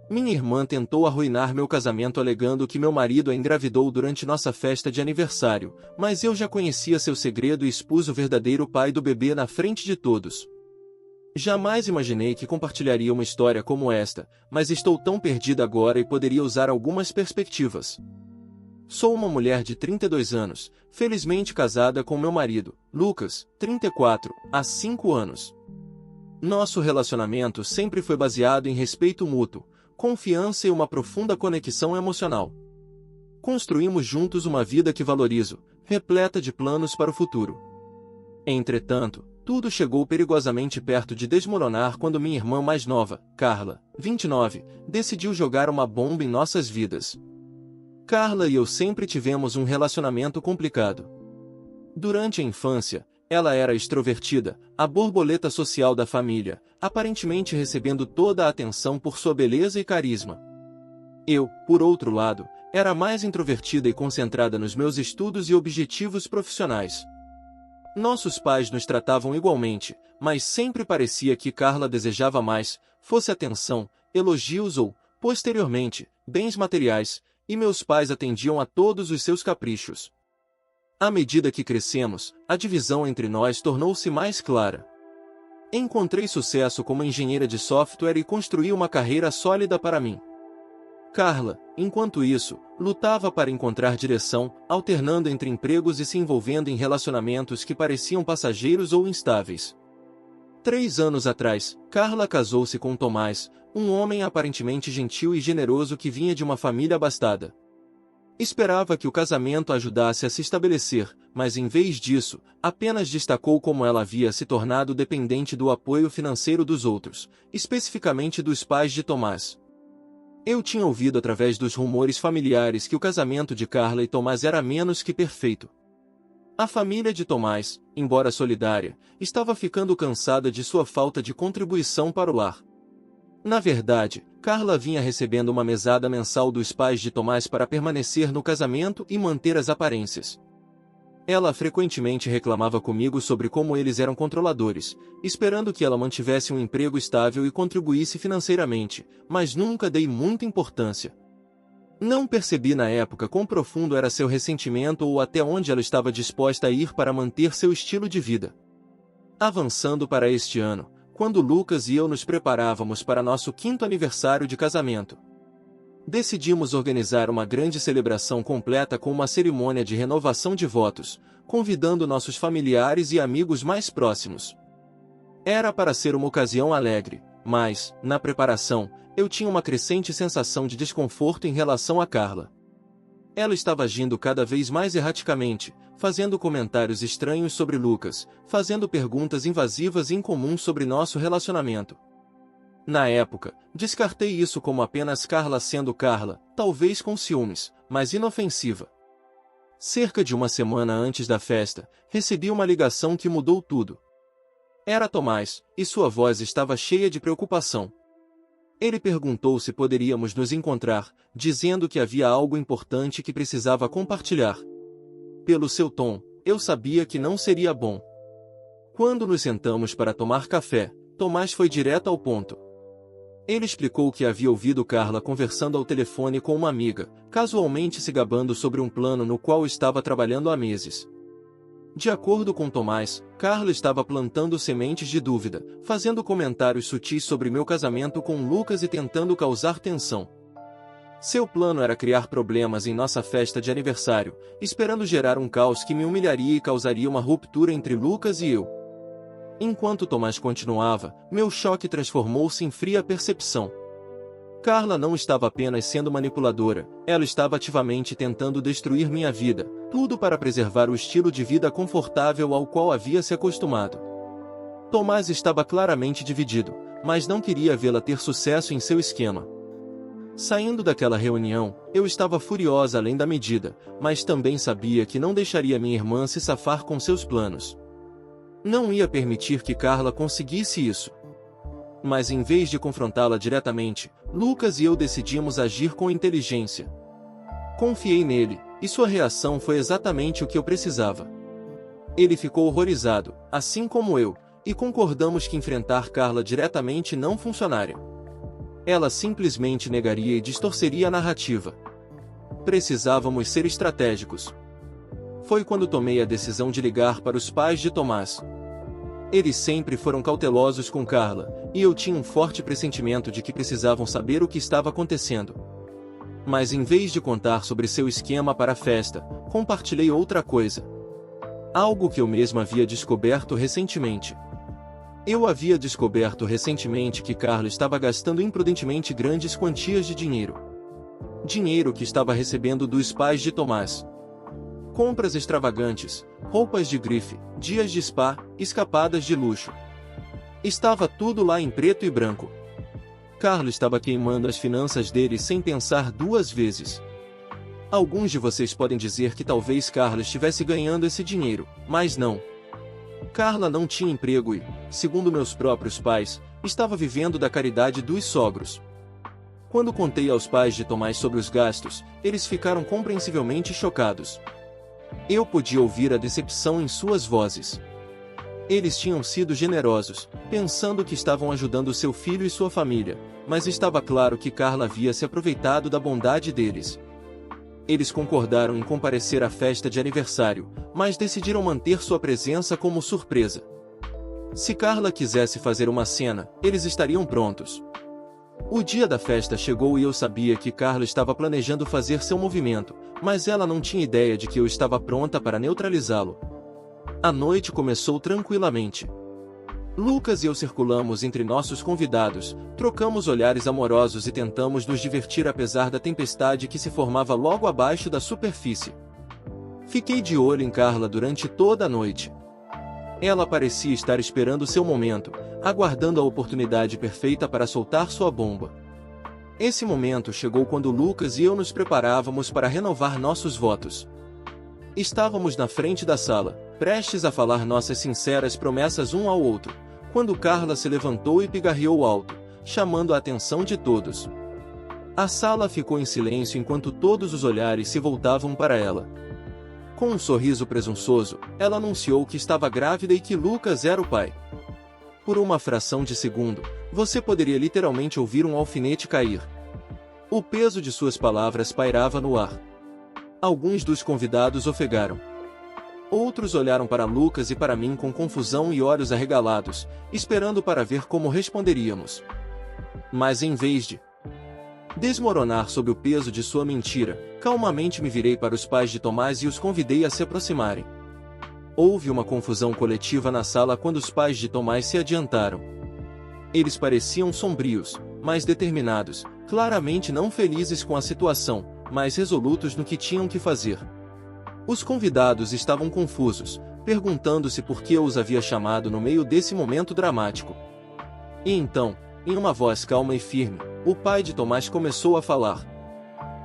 Minha irmã tentou arruinar meu casamento alegando que meu marido a engravidou durante nossa festa de aniversário, mas eu já conhecia seu segredo e expus o verdadeiro pai do bebê na frente de todos. Jamais imaginei que compartilharia uma história como esta, mas estou tão perdida agora e poderia usar algumas perspectivas. Sou uma mulher de 32 anos, felizmente casada com meu marido, Lucas, 34, há 5 anos. Nosso relacionamento sempre foi baseado em respeito mútuo, confiança e uma profunda conexão emocional. Construímos juntos uma vida que valorizo, repleta de planos para o futuro. Entretanto, tudo chegou perigosamente perto de desmoronar quando minha irmã mais nova, Carla, 29, decidiu jogar uma bomba em nossas vidas. Carla e eu sempre tivemos um relacionamento complicado. Durante a infância, ela era extrovertida, a borboleta social da família, aparentemente recebendo toda a atenção por sua beleza e carisma. Eu, por outro lado, era mais introvertida e concentrada nos meus estudos e objetivos profissionais. Nossos pais nos tratavam igualmente, mas sempre parecia que Carla desejava mais, fosse atenção, elogios ou, posteriormente, bens materiais, e meus pais atendiam a todos os seus caprichos. À medida que crescemos, a divisão entre nós tornou-se mais clara. Encontrei sucesso como engenheira de software e construí uma carreira sólida para mim. Carla, enquanto isso, lutava para encontrar direção, alternando entre empregos e se envolvendo em relacionamentos que pareciam passageiros ou instáveis. 3 anos atrás, Carla casou-se com Tomás, um homem aparentemente gentil e generoso que vinha de uma família abastada. Esperava que o casamento a ajudasse a se estabelecer, mas em vez disso, apenas destacou como ela havia se tornado dependente do apoio financeiro dos outros, especificamente dos pais de Tomás. Eu tinha ouvido através dos rumores familiares que o casamento de Carla e Tomás era menos que perfeito. A família de Tomás, embora solidária, estava ficando cansada de sua falta de contribuição para o lar. Na verdade, Carla vinha recebendo uma mesada mensal dos pais de Tomás para permanecer no casamento e manter as aparências. Ela frequentemente reclamava comigo sobre como eles eram controladores, esperando que ela mantivesse um emprego estável e contribuísse financeiramente, mas nunca dei muita importância. Não percebi na época quão profundo era seu ressentimento ou até onde ela estava disposta a ir para manter seu estilo de vida. Avançando para este ano, quando Lucas e eu nos preparávamos para nosso 5º aniversário de casamento, decidimos organizar uma grande celebração completa com uma cerimônia de renovação de votos, convidando nossos familiares e amigos mais próximos. Era para ser uma ocasião alegre, mas, na preparação, eu tinha uma crescente sensação de desconforto em relação a Carla. Ela estava agindo cada vez mais erraticamente, fazendo comentários estranhos sobre Lucas, fazendo perguntas invasivas e incomuns sobre nosso relacionamento. Na época, descartei isso como apenas Carla sendo Carla, talvez com ciúmes, mas inofensiva. Cerca de uma semana antes da festa, recebi uma ligação que mudou tudo. Era Tomás, e sua voz estava cheia de preocupação. Ele perguntou se poderíamos nos encontrar, dizendo que havia algo importante que precisava compartilhar. Pelo seu tom, eu sabia que não seria bom. Quando nos sentamos para tomar café, Tomás foi direto ao ponto. Ele explicou que havia ouvido Carla conversando ao telefone com uma amiga, casualmente se gabando sobre um plano no qual estava trabalhando há meses. De acordo com Tomás, Carla estava plantando sementes de dúvida, fazendo comentários sutis sobre meu casamento com Lucas e tentando causar tensão. Seu plano era criar problemas em nossa festa de aniversário, esperando gerar um caos que me humilharia e causaria uma ruptura entre Lucas e eu. Enquanto Tomás continuava, meu choque transformou-se em fria percepção. Carla não estava apenas sendo manipuladora, ela estava ativamente tentando destruir minha vida, tudo para preservar o estilo de vida confortável ao qual havia se acostumado. Tomás estava claramente dividido, mas não queria vê-la ter sucesso em seu esquema. Saindo daquela reunião, eu estava furiosa além da medida, mas também sabia que não deixaria minha irmã se safar com seus planos. Não ia permitir que Carla conseguisse isso. Mas em vez de confrontá-la diretamente, Lucas e eu decidimos agir com inteligência. Confiei nele, e sua reação foi exatamente o que eu precisava. Ele ficou horrorizado, assim como eu, e concordamos que enfrentar Carla diretamente não funcionaria. ela simplesmente negaria e distorceria a narrativa. Precisávamos ser estratégicos. Foi quando tomei a decisão de ligar para os pais de Tomás. Eles sempre foram cautelosos com Carla, e eu tinha um forte pressentimento de que precisavam saber o que estava acontecendo. Mas em vez de contar sobre seu esquema para a festa, compartilhei outra coisa. Algo que eu mesma havia descoberto recentemente. Eu havia descoberto recentemente que Carla estava gastando imprudentemente grandes quantias de dinheiro. Dinheiro que estava recebendo dos pais de Tomás. Compras extravagantes, roupas de grife, dias de spa, escapadas de luxo. Estava tudo lá em preto e branco. Carla estava queimando as finanças dele sem pensar duas vezes. Alguns de vocês podem dizer que talvez Carla estivesse ganhando esse dinheiro, mas não. Carla não tinha emprego e, segundo meus próprios pais, estava vivendo da caridade dos sogros. Quando contei aos pais de Tomás sobre os gastos, eles ficaram compreensivelmente chocados. Eu podia ouvir a decepção em suas vozes. Eles tinham sido generosos, pensando que estavam ajudando seu filho e sua família, mas estava claro que Carla havia se aproveitado da bondade deles. Eles concordaram em comparecer à festa de aniversário, mas decidiram manter sua presença como surpresa. Se Carla quisesse fazer uma cena, eles estariam prontos. O dia da festa chegou e eu sabia que Carla estava planejando fazer seu movimento, mas ela não tinha ideia de que eu estava pronta para neutralizá-lo. A noite começou tranquilamente. Lucas e eu circulamos entre nossos convidados, trocamos olhares amorosos e tentamos nos divertir apesar da tempestade que se formava logo abaixo da superfície. Fiquei de olho em Carla durante toda a noite. Ela parecia estar esperando seu momento, aguardando a oportunidade perfeita para soltar sua bomba. Esse momento chegou quando Lucas e eu nos preparávamos para renovar nossos votos. Estávamos na frente da sala, prestes a falar nossas sinceras promessas um ao outro, quando Carla se levantou e pigarreou alto, chamando a atenção de todos. A sala ficou em silêncio enquanto todos os olhares se voltavam para ela. Com um sorriso presunçoso, ela anunciou que estava grávida e que Lucas era o pai. Por uma fração de segundo, você poderia literalmente ouvir um alfinete cair. O peso de suas palavras pairava no ar. Alguns dos convidados ofegaram. Outros olharam para Lucas e para mim com confusão e olhos arregalados, esperando para ver como responderíamos. Mas em vez de desmoronar sob o peso de sua mentira, calmamente me virei para os pais de Tomás e os convidei a se aproximarem. Houve uma confusão coletiva na sala quando os pais de Tomás se adiantaram. Eles pareciam sombrios, mas determinados, claramente não felizes com a situação, mas resolutos no que tinham que fazer. Os convidados estavam confusos, perguntando-se por que eu os havia chamado no meio desse momento dramático. E então, em uma voz calma e firme, o pai de Tomás começou a falar.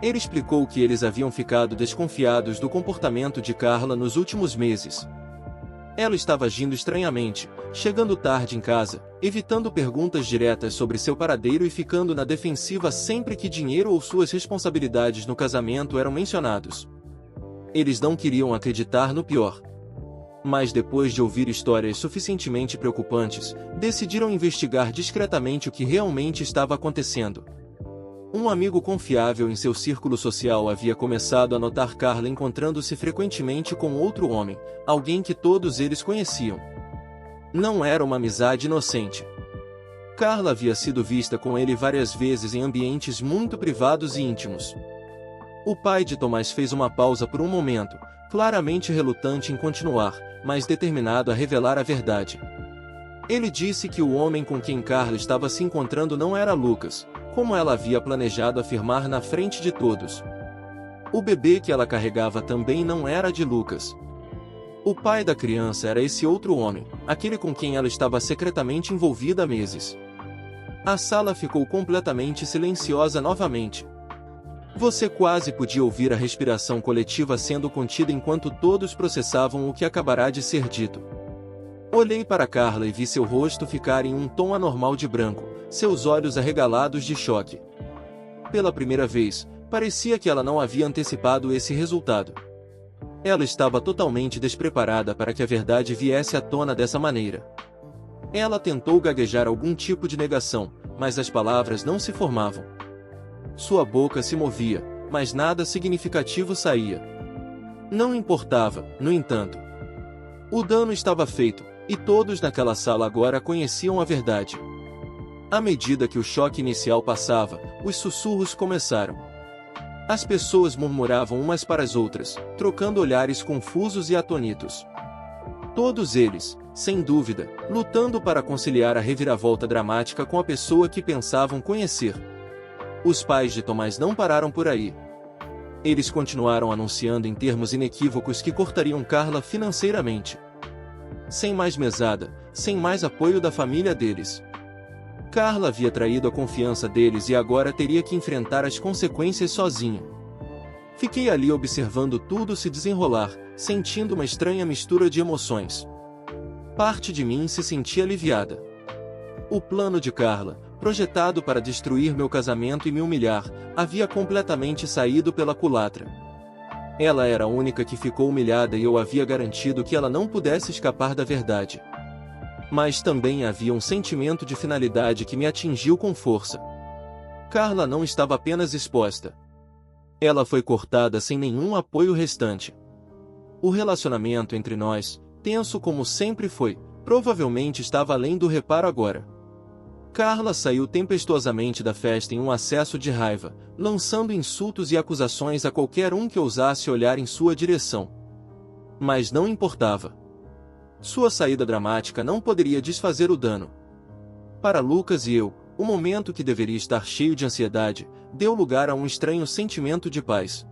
Ele explicou que eles haviam ficado desconfiados do comportamento de Carla nos últimos meses. Ela estava agindo estranhamente, chegando tarde em casa, evitando perguntas diretas sobre seu paradeiro e ficando na defensiva sempre que dinheiro ou suas responsabilidades no casamento eram mencionados. Eles não queriam acreditar no pior. Mas depois de ouvir histórias suficientemente preocupantes, decidiram investigar discretamente o que realmente estava acontecendo. Um amigo confiável em seu círculo social havia começado a notar Carla encontrando-se frequentemente com outro homem, alguém que todos eles conheciam. Não era uma amizade inocente. Carla havia sido vista com ele várias vezes em ambientes muito privados e íntimos. O pai de Tomás fez uma pausa por um momento, claramente relutante em continuar, mas determinado a revelar a verdade. Ele disse que o homem com quem Carla estava se encontrando não era Lucas, como ela havia planejado afirmar na frente de todos. O bebê que ela carregava também não era de Lucas. O pai da criança era esse outro homem, aquele com quem ela estava secretamente envolvida há meses. A sala ficou completamente silenciosa novamente. Você quase podia ouvir a respiração coletiva sendo contida enquanto todos processavam o que acabará de ser dito. Olhei para Carla e vi seu rosto ficar em um tom anormal de branco, seus olhos arregalados de choque. Pela primeira vez, parecia que ela não havia antecipado esse resultado. Ela estava totalmente despreparada para que a verdade viesse à tona dessa maneira. Ela tentou gaguejar algum tipo de negação, mas as palavras não se formavam. Sua boca se movia, mas nada significativo saía. Não importava, no entanto. O dano estava feito, e todos naquela sala agora conheciam a verdade. À medida que o choque inicial passava, os sussurros começaram. As pessoas murmuravam umas para as outras, trocando olhares confusos e atônitos. Todos eles, sem dúvida, lutando para conciliar a reviravolta dramática com a pessoa que pensavam conhecer. Os pais de Tomás não pararam por aí. Eles continuaram anunciando em termos inequívocos que cortariam Carla financeiramente. Sem mais mesada, sem mais apoio da família deles. Carla havia traído a confiança deles e agora teria que enfrentar as consequências sozinha. Fiquei ali observando tudo se desenrolar, sentindo uma estranha mistura de emoções. Parte de mim se sentia aliviada. O plano de Carla, projetado para destruir meu casamento e me humilhar, havia completamente saído pela culatra. Ela era a única que ficou humilhada e eu havia garantido que ela não pudesse escapar da verdade. Mas também havia um sentimento de finalidade que me atingiu com força. Carla não estava apenas exposta. Ela foi cortada sem nenhum apoio restante. O relacionamento entre nós, tenso como sempre foi, provavelmente estava além do reparo agora. Carla saiu tempestuosamente da festa em um acesso de raiva, lançando insultos e acusações a qualquer um que ousasse olhar em sua direção. Mas não importava. Sua saída dramática não poderia desfazer o dano. Para Lucas e eu, o momento que deveria estar cheio de ansiedade, deu lugar a um estranho sentimento de paz.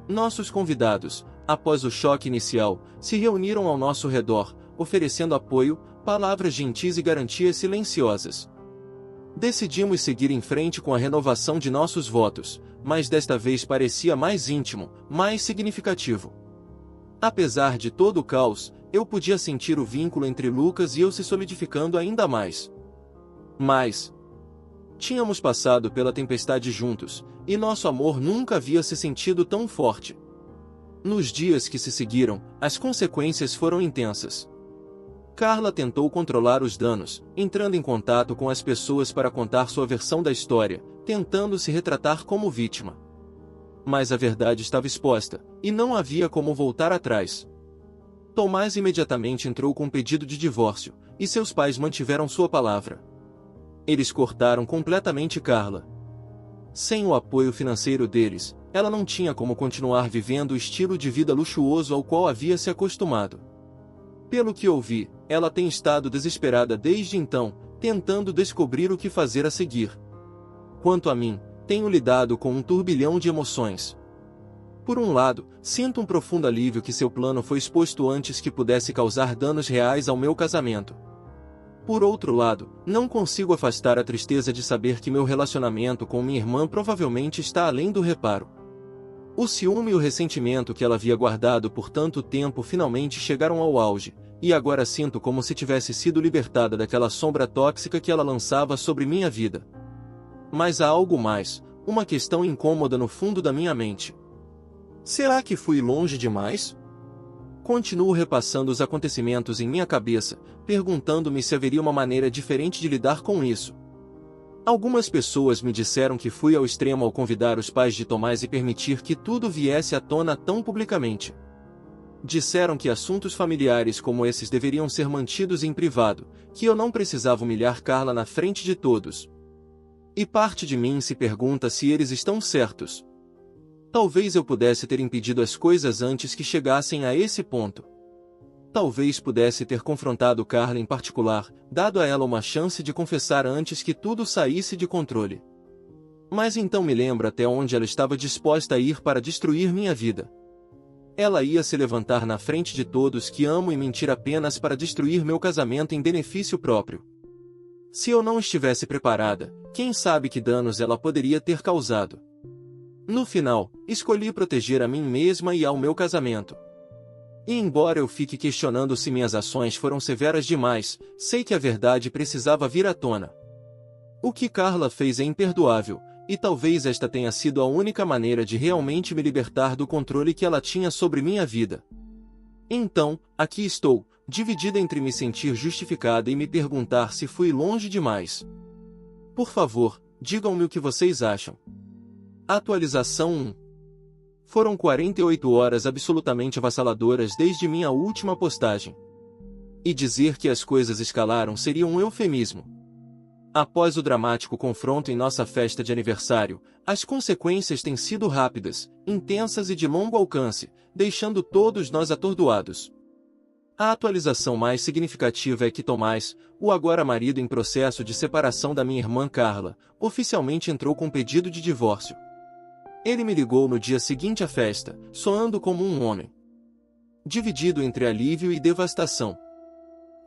Nossos convidados, após o choque inicial, se reuniram ao nosso redor, oferecendo apoio, palavras gentis e garantias silenciosas. Decidimos seguir em frente com a renovação de nossos votos, mas desta vez parecia mais íntimo, mais significativo. Apesar de todo o caos, eu podia sentir o vínculo entre Lucas e eu se solidificando ainda mais. Mas tínhamos passado pela tempestade juntos, e nosso amor nunca havia se sentido tão forte. Nos dias que se seguiram, as consequências foram intensas. Carla tentou controlar os danos, entrando em contato com as pessoas para contar sua versão da história, tentando se retratar como vítima. Mas a verdade estava exposta, e não havia como voltar atrás. Tomás imediatamente entrou com um pedido de divórcio, e seus pais mantiveram sua palavra. Eles cortaram completamente Carla. Sem o apoio financeiro deles, ela não tinha como continuar vivendo o estilo de vida luxuoso ao qual havia se acostumado. Pelo que ouvi, ela tem estado desesperada desde então, tentando descobrir o que fazer a seguir. Quanto a mim, tenho lidado com um turbilhão de emoções. Por um lado, sinto um profundo alívio que seu plano foi exposto antes que pudesse causar danos reais ao meu casamento. Por outro lado, não consigo afastar a tristeza de saber que meu relacionamento com minha irmã provavelmente está além do reparo. O ciúme e o ressentimento que ela havia guardado por tanto tempo finalmente chegaram ao auge, e agora sinto como se tivesse sido libertada daquela sombra tóxica que ela lançava sobre minha vida. Mas há algo mais, uma questão incômoda no fundo da minha mente. Será que fui longe demais? Continuo repassando os acontecimentos em minha cabeça, perguntando-me se haveria uma maneira diferente de lidar com isso. Algumas pessoas me disseram que fui ao extremo ao convidar os pais de Tomás e permitir que tudo viesse à tona tão publicamente. Disseram que assuntos familiares como esses deveriam ser mantidos em privado, que eu não precisava humilhar Carla na frente de todos. E parte de mim se pergunta se eles estão certos. Talvez eu pudesse ter impedido as coisas antes que chegassem a esse ponto. Talvez pudesse ter confrontado Carla em particular, dado a ela uma chance de confessar antes que tudo saísse de controle. Mas então me lembro até onde ela estava disposta a ir para destruir minha vida. Ela ia se levantar na frente de todos que amo e mentir apenas para destruir meu casamento em benefício próprio. Se eu não estivesse preparada, quem sabe que danos ela poderia ter causado. No final, escolhi proteger a mim mesma e ao meu casamento. E embora eu fique questionando se minhas ações foram severas demais, sei que a verdade precisava vir à tona. O que Carla fez é imperdoável, e talvez esta tenha sido a única maneira de realmente me libertar do controle que ela tinha sobre minha vida. Então, aqui estou, dividida entre me sentir justificada e me perguntar se fui longe demais. Por favor, digam-me o que vocês acham. Atualização 1. Foram 48 horas absolutamente avassaladoras desde minha última postagem. E dizer que as coisas escalaram seria um eufemismo. Após o dramático confronto em nossa festa de aniversário, as consequências têm sido rápidas, intensas e de longo alcance, deixando todos nós atordoados. A atualização mais significativa é que Tomás, o agora marido em processo de separação da minha irmã Carla, oficialmente entrou com pedido de divórcio. Ele me ligou no dia seguinte à festa, soando como um homem. Dividido entre alívio e devastação.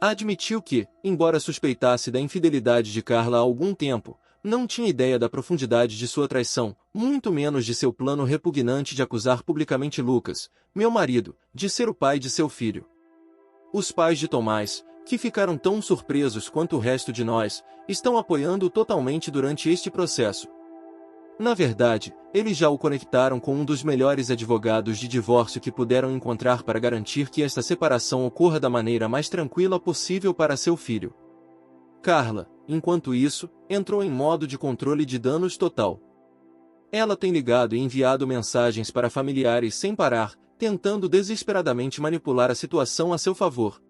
Admitiu que, embora suspeitasse da infidelidade de Carla há algum tempo, não tinha ideia da profundidade de sua traição, muito menos de seu plano repugnante de acusar publicamente Lucas, meu marido, de ser o pai de seu filho. Os pais de Tomás, que ficaram tão surpresos quanto o resto de nós, estão apoiando-o totalmente durante este processo. Na verdade, eles já o conectaram com um dos melhores advogados de divórcio que puderam encontrar para garantir que esta separação ocorra da maneira mais tranquila possível para seu filho. Carla, enquanto isso, entrou em modo de controle de danos total. Ela tem ligado e enviado mensagens para familiares sem parar, tentando desesperadamente manipular a situação a seu favor.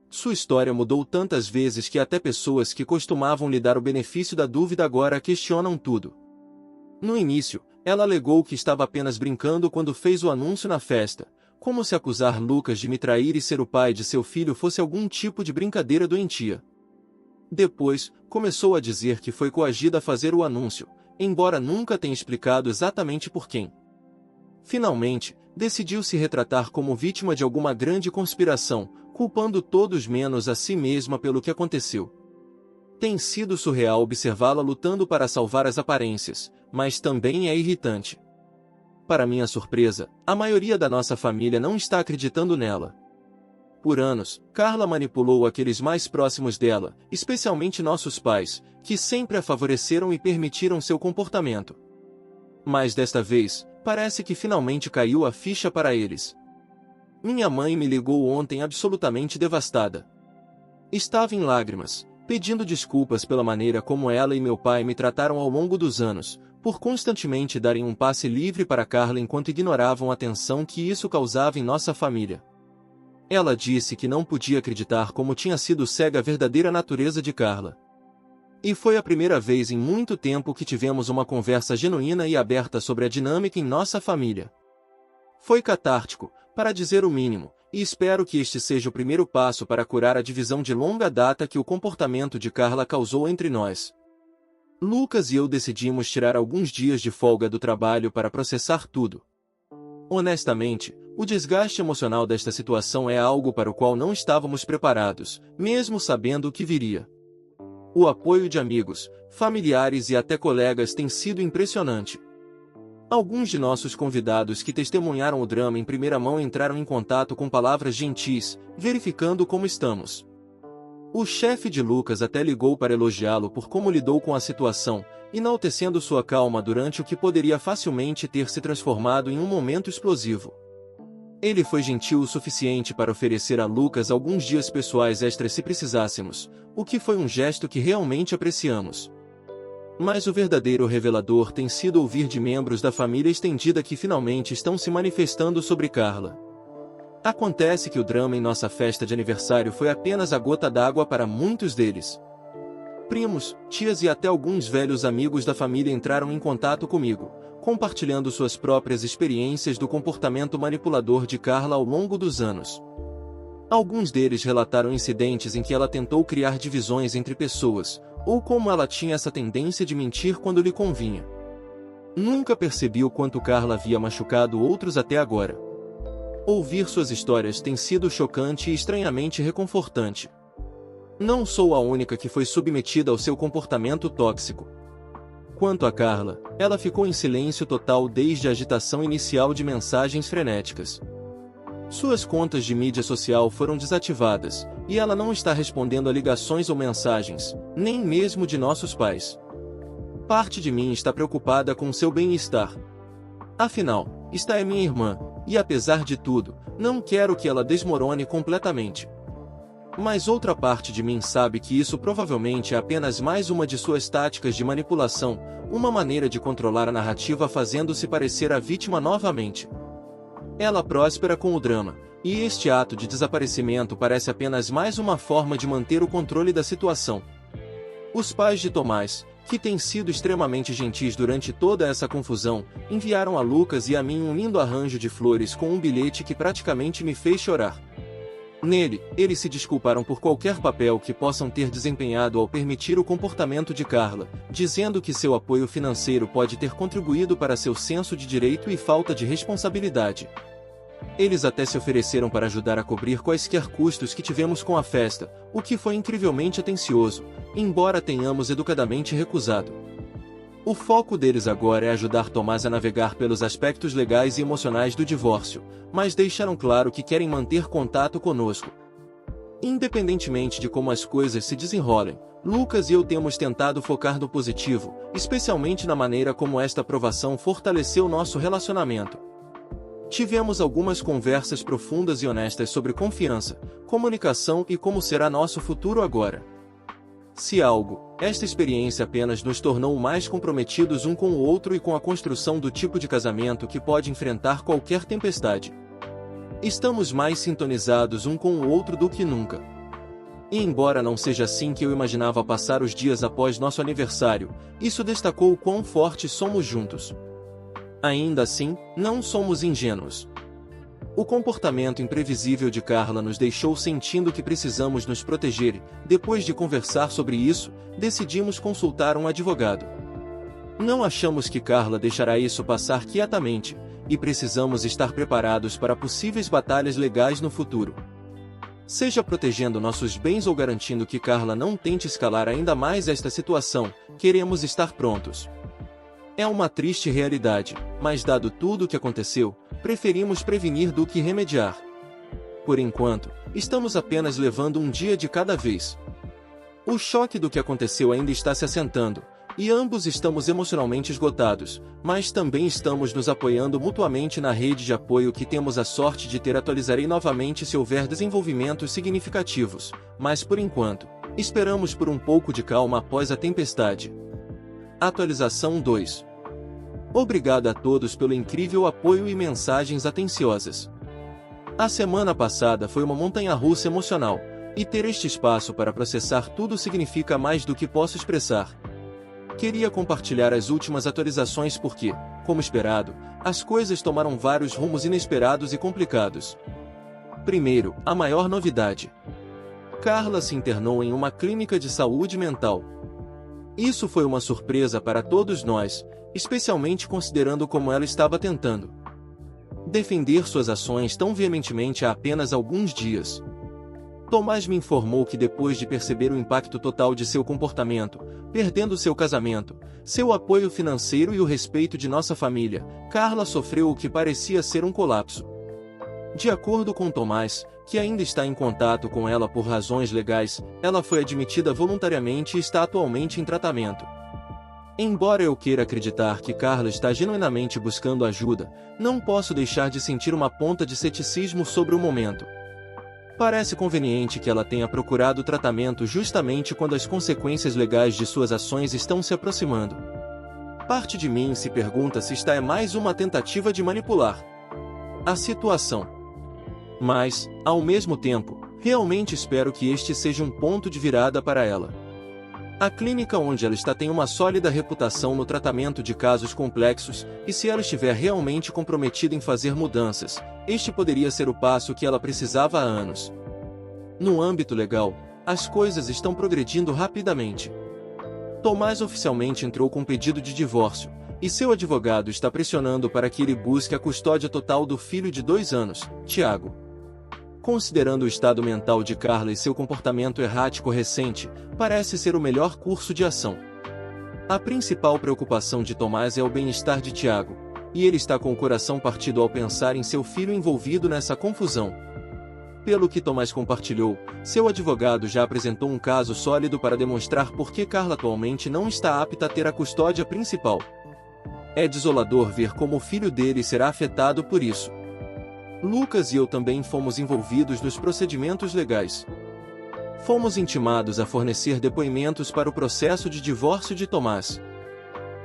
Sua história mudou tantas vezes que até pessoas que costumavam lhe dar o benefício da dúvida agora questionam tudo. No início, ela alegou que estava apenas brincando quando fez o anúncio na festa, como se acusar Lucas de me trair e ser o pai de seu filho fosse algum tipo de brincadeira doentia. Depois, começou a dizer que foi coagida a fazer o anúncio, embora nunca tenha explicado exatamente por quem. Finalmente, decidiu se retratar como vítima de alguma grande conspiração, culpando todos menos a si mesma pelo que aconteceu. Tem sido surreal observá-la lutando para salvar as aparências, mas também é irritante. Para minha surpresa, a maioria da nossa família não está acreditando nela. Por anos, Carla manipulou aqueles mais próximos dela, especialmente nossos pais, que sempre a favoreceram e permitiram seu comportamento. Mas desta vez, parece que finalmente caiu a ficha para eles. Minha mãe me ligou ontem absolutamente devastada. Estava em lágrimas, pedindo desculpas pela maneira como ela e meu pai me trataram ao longo dos anos, por constantemente darem um passe livre para Carla enquanto ignoravam a tensão que isso causava em nossa família. Ela disse que não podia acreditar como tinha sido cega a verdadeira natureza de Carla. E foi a primeira vez em muito tempo que tivemos uma conversa genuína e aberta sobre a dinâmica em nossa família. Foi catártico, para dizer o mínimo, e espero que este seja o primeiro passo para curar a divisão de longa data que o comportamento de Carla causou entre nós. Lucas e eu decidimos tirar alguns dias de folga do trabalho para processar tudo. Honestamente, o desgaste emocional desta situação é algo para o qual não estávamos preparados, mesmo sabendo o que viria. O apoio de amigos, familiares e até colegas tem sido impressionante. Alguns de nossos convidados que testemunharam o drama em primeira mão entraram em contato com palavras gentis, verificando como estamos. O chefe de Lucas até ligou para elogiá-lo por como lidou com a situação, enaltecendo sua calma durante o que poderia facilmente ter se transformado em um momento explosivo. Ele foi gentil o suficiente para oferecer a Lucas alguns dias pessoais extras se precisássemos, o que foi um gesto que realmente apreciamos. Mas o verdadeiro revelador tem sido ouvir de membros da família estendida que finalmente estão se manifestando sobre Carla. Acontece que o drama em nossa festa de aniversário foi apenas a gota d'água para muitos deles. Primos, tias e até alguns velhos amigos da família entraram em contato comigo, compartilhando suas próprias experiências do comportamento manipulador de Carla ao longo dos anos. Alguns deles relataram incidentes em que ela tentou criar divisões entre pessoas, ou como ela tinha essa tendência de mentir quando lhe convinha. Nunca percebi o quanto Carla havia machucado outros até agora. Ouvir suas histórias tem sido chocante e estranhamente reconfortante. Não sou a única que foi submetida ao seu comportamento tóxico. Quanto a Carla, ela ficou em silêncio total desde a agitação inicial de mensagens frenéticas. Suas contas de mídia social foram desativadas, e ela não está respondendo a ligações ou mensagens, nem mesmo de nossos pais. Parte de mim está preocupada com seu bem-estar. Afinal, esta é minha irmã, e apesar de tudo, não quero que ela desmorone completamente. Mas outra parte de mim sabe que isso provavelmente é apenas mais uma de suas táticas de manipulação, uma maneira de controlar a narrativa fazendo-se parecer a vítima novamente. Ela próspera com o drama, e este ato de desaparecimento parece apenas mais uma forma de manter o controle da situação. Os pais de Tomás, que têm sido extremamente gentis durante toda essa confusão, enviaram a Lucas e a mim um lindo arranjo de flores com um bilhete que praticamente me fez chorar. Nele, eles se desculparam por qualquer papel que possam ter desempenhado ao permitir o comportamento de Carla, dizendo que seu apoio financeiro pode ter contribuído para seu senso de direito e falta de responsabilidade. Eles até se ofereceram para ajudar a cobrir quaisquer custos que tivemos com a festa, o que foi incrivelmente atencioso, embora tenhamos educadamente recusado. O foco deles agora é ajudar Tomás a navegar pelos aspectos legais e emocionais do divórcio, mas deixaram claro que querem manter contato conosco. Independentemente de como as coisas se desenrolem, Lucas e eu temos tentado focar no positivo, especialmente na maneira como esta aprovação fortaleceu nosso relacionamento. Tivemos algumas conversas profundas e honestas sobre confiança, comunicação e como será nosso futuro agora. Se algo, esta experiência apenas nos tornou mais comprometidos um com o outro e com a construção do tipo de casamento que pode enfrentar qualquer tempestade. Estamos mais sintonizados um com o outro do que nunca. E embora não seja assim que eu imaginava passar os dias após nosso aniversário, isso destacou o quão fortes somos juntos. Ainda assim, não somos ingênuos. O comportamento imprevisível de Carla nos deixou sentindo que precisamos nos proteger e, depois de conversar sobre isso, decidimos consultar um advogado. Não achamos que Carla deixará isso passar quietamente, e precisamos estar preparados para possíveis batalhas legais no futuro. Seja protegendo nossos bens ou garantindo que Carla não tente escalar ainda mais esta situação, queremos estar prontos. É uma triste realidade, mas dado tudo o que aconteceu, preferimos prevenir do que remediar. Por enquanto, estamos apenas levando um dia de cada vez. O choque do que aconteceu ainda está se assentando, e ambos estamos emocionalmente esgotados, mas também estamos nos apoiando mutuamente na rede de apoio que temos a sorte de ter. Atualizarei novamente se houver desenvolvimentos significativos, mas por enquanto, esperamos por um pouco de calma após a tempestade. Atualização 2. Obrigado a todos pelo incrível apoio e mensagens atenciosas. A semana passada foi uma montanha-russa emocional, e ter este espaço para processar tudo significa mais do que posso expressar. Queria compartilhar as últimas atualizações porque, como esperado, as coisas tomaram vários rumos inesperados e complicados. Primeiro, a maior novidade. Carla se internou em uma clínica de saúde mental. Isso foi uma surpresa para todos nós, especialmente considerando como ela estava tentando defender suas ações tão veementemente há apenas alguns dias. Tomás me informou que depois de perceber o impacto total de seu comportamento, perdendo seu casamento, seu apoio financeiro e o respeito de nossa família, Carla sofreu o que parecia ser um colapso. De acordo com Tomás, que ainda está em contato com ela por razões legais, ela foi admitida voluntariamente e está atualmente em tratamento. Embora eu queira acreditar que Carla está genuinamente buscando ajuda, não posso deixar de sentir uma ponta de ceticismo sobre o momento. Parece conveniente que ela tenha procurado tratamento justamente quando as consequências legais de suas ações estão se aproximando. Parte de mim se pergunta se esta é mais uma tentativa de manipular a situação. Mas, ao mesmo tempo, realmente espero que este seja um ponto de virada para ela. A clínica onde ela está tem uma sólida reputação no tratamento de casos complexos, e se ela estiver realmente comprometida em fazer mudanças, este poderia ser o passo que ela precisava há anos. No âmbito legal, as coisas estão progredindo rapidamente. Tomás oficialmente entrou com pedido de divórcio, e seu advogado está pressionando para que ele busque a custódia total do filho de 2 anos, Tiago. Considerando o estado mental de Carla e seu comportamento errático recente, parece ser o melhor curso de ação. A principal preocupação de Tomás é o bem-estar de Tiago, e ele está com o coração partido ao pensar em seu filho envolvido nessa confusão. Pelo que Tomás compartilhou, seu advogado já apresentou um caso sólido para demonstrar por que Carla atualmente não está apta a ter a custódia principal. É desolador ver como o filho dele será afetado por isso. Lucas e eu também fomos envolvidos nos procedimentos legais. Fomos intimados a fornecer depoimentos para o processo de divórcio de Tomás.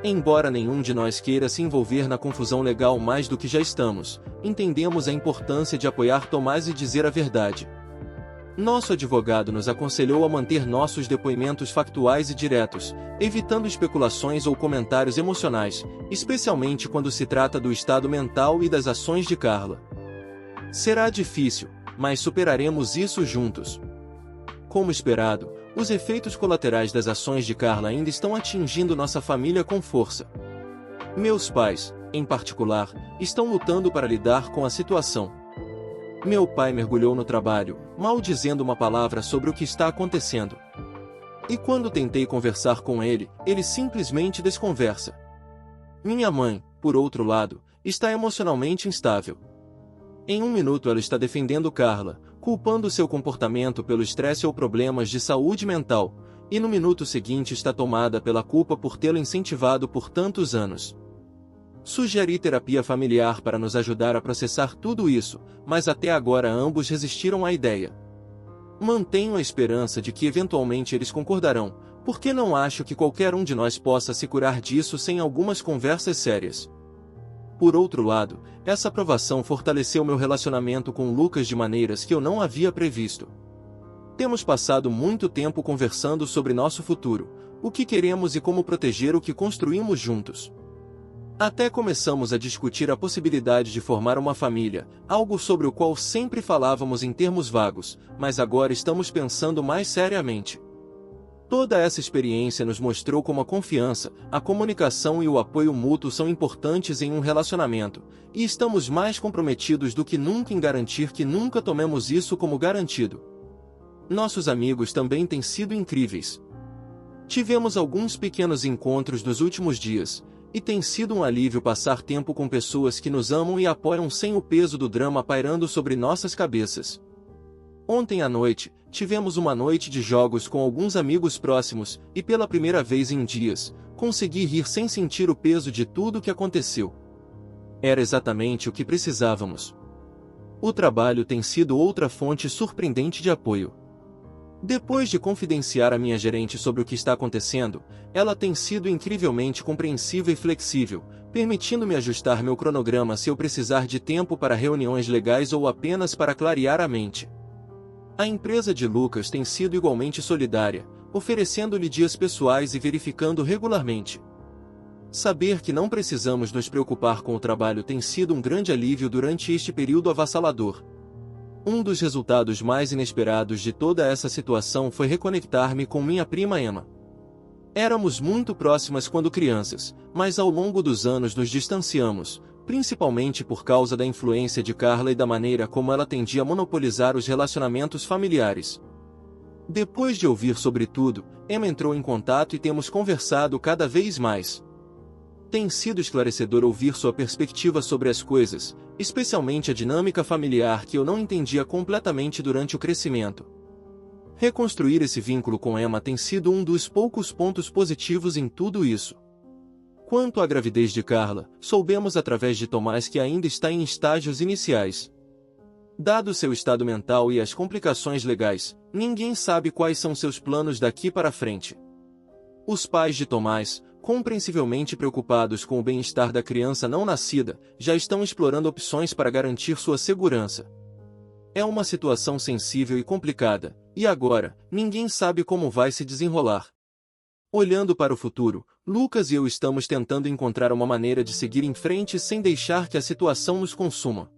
Embora nenhum de nós queira se envolver na confusão legal mais do que já estamos, entendemos a importância de apoiar Tomás e dizer a verdade. Nosso advogado nos aconselhou a manter nossos depoimentos factuais e diretos, evitando especulações ou comentários emocionais, especialmente quando se trata do estado mental e das ações de Carla. Será difícil, mas superaremos isso juntos. Como esperado, os efeitos colaterais das ações de Carla ainda estão atingindo nossa família com força. Meus pais, em particular, estão lutando para lidar com a situação. Meu pai mergulhou no trabalho, mal dizendo uma palavra sobre o que está acontecendo. E quando tentei conversar com ele, ele simplesmente desconversa. Minha mãe, por outro lado, está emocionalmente instável. Em um minuto ela está defendendo Carla, culpando seu comportamento pelo estresse ou problemas de saúde mental, e no minuto seguinte está tomada pela culpa por tê-lo incentivado por tantos anos. Sugeri terapia familiar para nos ajudar a processar tudo isso, mas até agora ambos resistiram à ideia. Mantenho a esperança de que eventualmente eles concordarão, porque não acho que qualquer um de nós possa se curar disso sem algumas conversas sérias. Por outro lado, essa aprovação fortaleceu meu relacionamento com Lucas de maneiras que eu não havia previsto. Temos passado muito tempo conversando sobre nosso futuro, o que queremos e como proteger o que construímos juntos. Até começamos a discutir a possibilidade de formar uma família, algo sobre o qual sempre falávamos em termos vagos, mas agora estamos pensando mais seriamente. Toda essa experiência nos mostrou como a confiança, a comunicação e o apoio mútuo são importantes em um relacionamento, e estamos mais comprometidos do que nunca em garantir que nunca tomemos isso como garantido. Nossos amigos também têm sido incríveis. Tivemos alguns pequenos encontros nos últimos dias, e tem sido um alívio passar tempo com pessoas que nos amam e apoiam sem o peso do drama pairando sobre nossas cabeças. Ontem à noite, tivemos uma noite de jogos com alguns amigos próximos, e pela primeira vez em dias, consegui rir sem sentir o peso de tudo o que aconteceu. Era exatamente o que precisávamos. O trabalho tem sido outra fonte surpreendente de apoio. Depois de confidenciar a minha gerente sobre o que está acontecendo, ela tem sido incrivelmente compreensiva e flexível, permitindo-me ajustar meu cronograma se eu precisar de tempo para reuniões legais ou apenas para clarear a mente. A empresa de Lucas tem sido igualmente solidária, oferecendo-lhe dias pessoais e verificando regularmente. Saber que não precisamos nos preocupar com o trabalho tem sido um grande alívio durante este período avassalador. Um dos resultados mais inesperados de toda essa situação foi reconectar-me com minha prima Emma. Éramos muito próximas quando crianças, mas ao longo dos anos nos distanciamos, principalmente por causa da influência de Carla e da maneira como ela tendia a monopolizar os relacionamentos familiares. Depois de ouvir sobre tudo, Emma entrou em contato e temos conversado cada vez mais. Tem sido esclarecedor ouvir sua perspectiva sobre as coisas, especialmente a dinâmica familiar que eu não entendia completamente durante o crescimento. Reconstruir esse vínculo com Emma tem sido um dos poucos pontos positivos em tudo isso. Quanto à gravidez de Carla, soubemos através de Tomás que ainda está em estágios iniciais. Dado seu estado mental e as complicações legais, ninguém sabe quais são seus planos daqui para frente. Os pais de Tomás, compreensivelmente preocupados com o bem-estar da criança não nascida, já estão explorando opções para garantir sua segurança. É uma situação sensível e complicada, e agora, ninguém sabe como vai se desenrolar. Olhando para o futuro, Lucas e eu estamos tentando encontrar uma maneira de seguir em frente sem deixar que a situação nos consuma.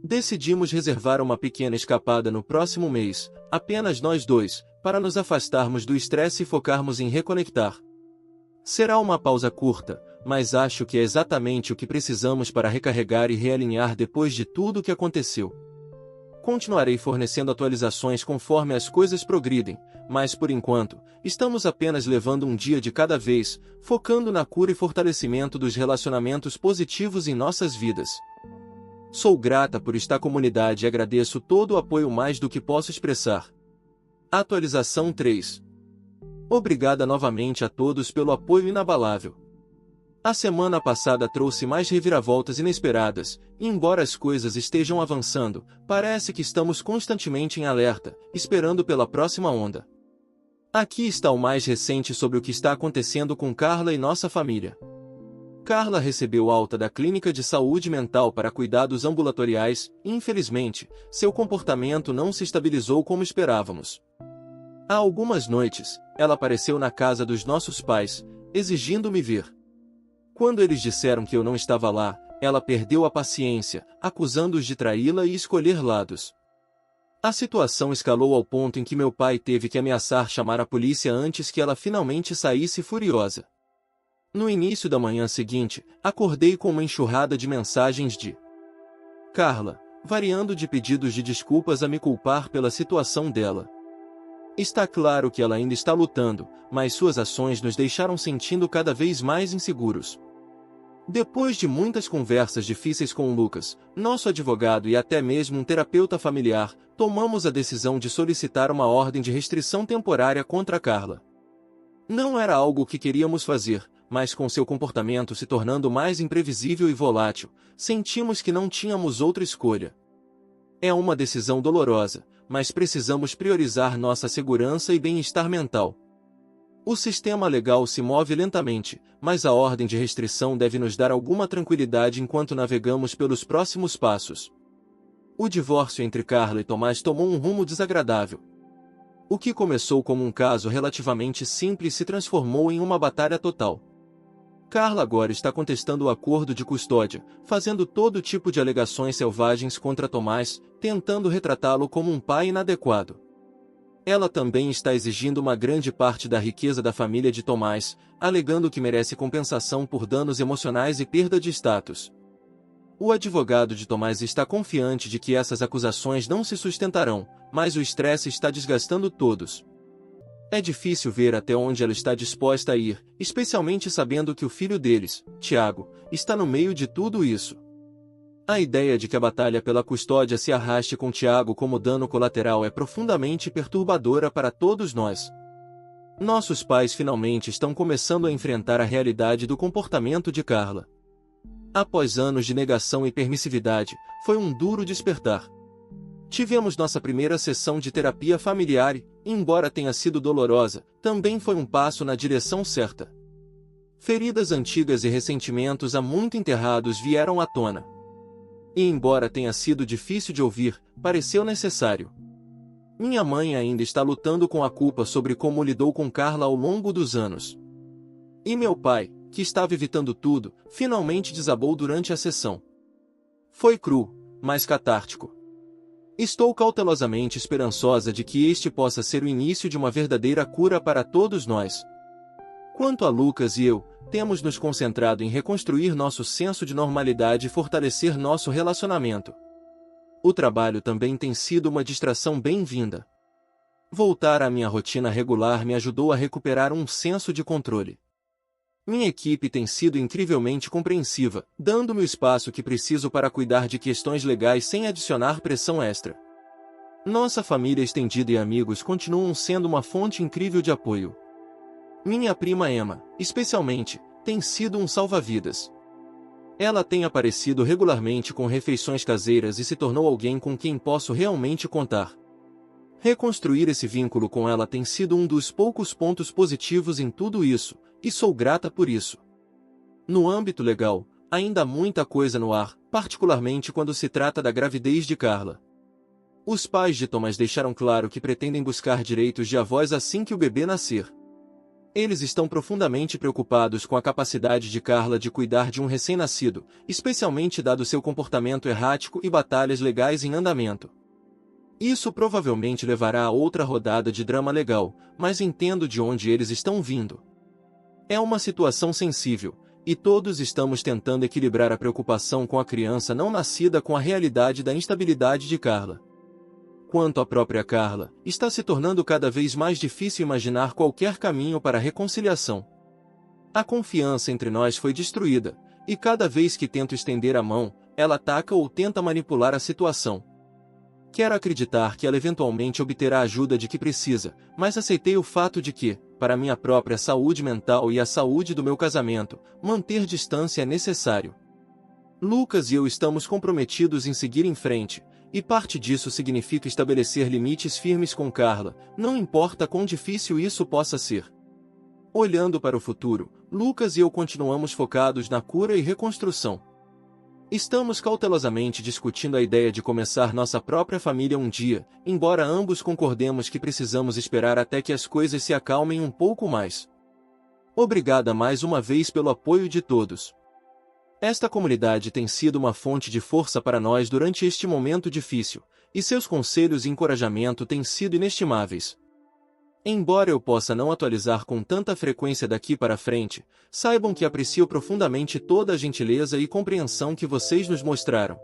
Decidimos reservar uma pequena escapada no próximo mês, apenas nós dois, para nos afastarmos do estresse e focarmos em reconectar. Será uma pausa curta, mas acho que é exatamente o que precisamos para recarregar e realinhar depois de tudo o que aconteceu. Continuarei fornecendo atualizações conforme as coisas progridem, mas por enquanto, estamos apenas levando um dia de cada vez, focando na cura e fortalecimento dos relacionamentos positivos em nossas vidas. Sou grata por esta comunidade e agradeço todo o apoio mais do que posso expressar. Atualização 3. Obrigada novamente a todos pelo apoio inabalável. A semana passada trouxe mais reviravoltas inesperadas, e embora as coisas estejam avançando, parece que estamos constantemente em alerta, esperando pela próxima onda. Aqui está o mais recente sobre o que está acontecendo com Carla e nossa família. Carla recebeu alta da clínica de saúde mental para cuidados ambulatoriais e, infelizmente, seu comportamento não se estabilizou como esperávamos. Há algumas noites, ela apareceu na casa dos nossos pais, exigindo me ver. Quando eles disseram que eu não estava lá, ela perdeu a paciência, acusando-os de traí-la e escolher lados. A situação escalou ao ponto em que meu pai teve que ameaçar chamar a polícia antes que ela finalmente saísse furiosa. No início da manhã seguinte, acordei com uma enxurrada de mensagens de Carla, variando de pedidos de desculpas a me culpar pela situação dela. Está claro que ela ainda está lutando, mas suas ações nos deixaram sentindo cada vez mais inseguros. Depois de muitas conversas difíceis com o Lucas, nosso advogado e até mesmo um terapeuta familiar, tomamos a decisão de solicitar uma ordem de restrição temporária contra Carla. Não era algo que queríamos fazer, mas com seu comportamento se tornando mais imprevisível e volátil, sentimos que não tínhamos outra escolha. É uma decisão dolorosa, mas precisamos priorizar nossa segurança e bem-estar mental. O sistema legal se move lentamente, mas a ordem de restrição deve nos dar alguma tranquilidade enquanto navegamos pelos próximos passos. O divórcio entre Carla e Tomás tomou um rumo desagradável. O que começou como um caso relativamente simples se transformou em uma batalha total. Carla agora está contestando o acordo de custódia, fazendo todo tipo de alegações selvagens contra Tomás, tentando retratá-lo como um pai inadequado. Ela também está exigindo uma grande parte da riqueza da família de Tomás, alegando que merece compensação por danos emocionais e perda de status. O advogado de Tomás está confiante de que essas acusações não se sustentarão, mas o estresse está desgastando todos. É difícil ver até onde ela está disposta a ir, especialmente sabendo que o filho deles, Tiago, está no meio de tudo isso. A ideia de que a batalha pela custódia se arraste com Tiago como dano colateral é profundamente perturbadora para todos nós. Nossos pais finalmente estão começando a enfrentar a realidade do comportamento de Carla. Após anos de negação e permissividade, foi um duro despertar. Tivemos nossa primeira sessão de terapia familiar e, embora tenha sido dolorosa, também foi um passo na direção certa. Feridas antigas e ressentimentos há muito enterrados vieram à tona. E embora tenha sido difícil de ouvir, pareceu necessário. Minha mãe ainda está lutando com a culpa sobre como lidou com Carla ao longo dos anos. E meu pai, que estava evitando tudo, finalmente desabou durante a sessão. Foi cru, mas catártico. Estou cautelosamente esperançosa de que este possa ser o início de uma verdadeira cura para todos nós. Quanto a Lucas e eu, temos nos concentrado em reconstruir nosso senso de normalidade e fortalecer nosso relacionamento. O trabalho também tem sido uma distração bem-vinda. Voltar à minha rotina regular me ajudou a recuperar um senso de controle. Minha equipe tem sido incrivelmente compreensiva, dando-me o espaço que preciso para cuidar de questões legais sem adicionar pressão extra. Nossa família estendida e amigos continuam sendo uma fonte incrível de apoio. Minha prima Emma, especialmente, tem sido um salva-vidas. Ela tem aparecido regularmente com refeições caseiras e se tornou alguém com quem posso realmente contar. Reconstruir esse vínculo com ela tem sido um dos poucos pontos positivos em tudo isso, e sou grata por isso. No âmbito legal, ainda há muita coisa no ar, particularmente quando se trata da gravidez de Carla. Os pais de Tomás deixaram claro que pretendem buscar direitos de avós assim que o bebê nascer. Eles estão profundamente preocupados com a capacidade de Carla de cuidar de um recém-nascido, especialmente dado seu comportamento errático e batalhas legais em andamento. Isso provavelmente levará a outra rodada de drama legal, mas entendo de onde eles estão vindo. É uma situação sensível, e todos estamos tentando equilibrar a preocupação com a criança não nascida com a realidade da instabilidade de Carla. Quanto à própria Carla, está se tornando cada vez mais difícil imaginar qualquer caminho para a reconciliação. A confiança entre nós foi destruída, e cada vez que tento estender a mão, ela ataca ou tenta manipular a situação. Quero acreditar que ela eventualmente obterá a ajuda de que precisa, mas aceitei o fato de que, para minha própria saúde mental e a saúde do meu casamento, manter distância é necessário. Lucas e eu estamos comprometidos em seguir em frente, e parte disso significa estabelecer limites firmes com Carla, não importa quão difícil isso possa ser. Olhando para o futuro, Lucas e eu continuamos focados na cura e reconstrução. Estamos cautelosamente discutindo a ideia de começar nossa própria família um dia, embora ambos concordemos que precisamos esperar até que as coisas se acalmem um pouco mais. Obrigada mais uma vez pelo apoio de todos. Esta comunidade tem sido uma fonte de força para nós durante este momento difícil, e seus conselhos e encorajamento têm sido inestimáveis. Embora eu possa não atualizar com tanta frequência daqui para frente, saibam que aprecio profundamente toda a gentileza e compreensão que vocês nos mostraram.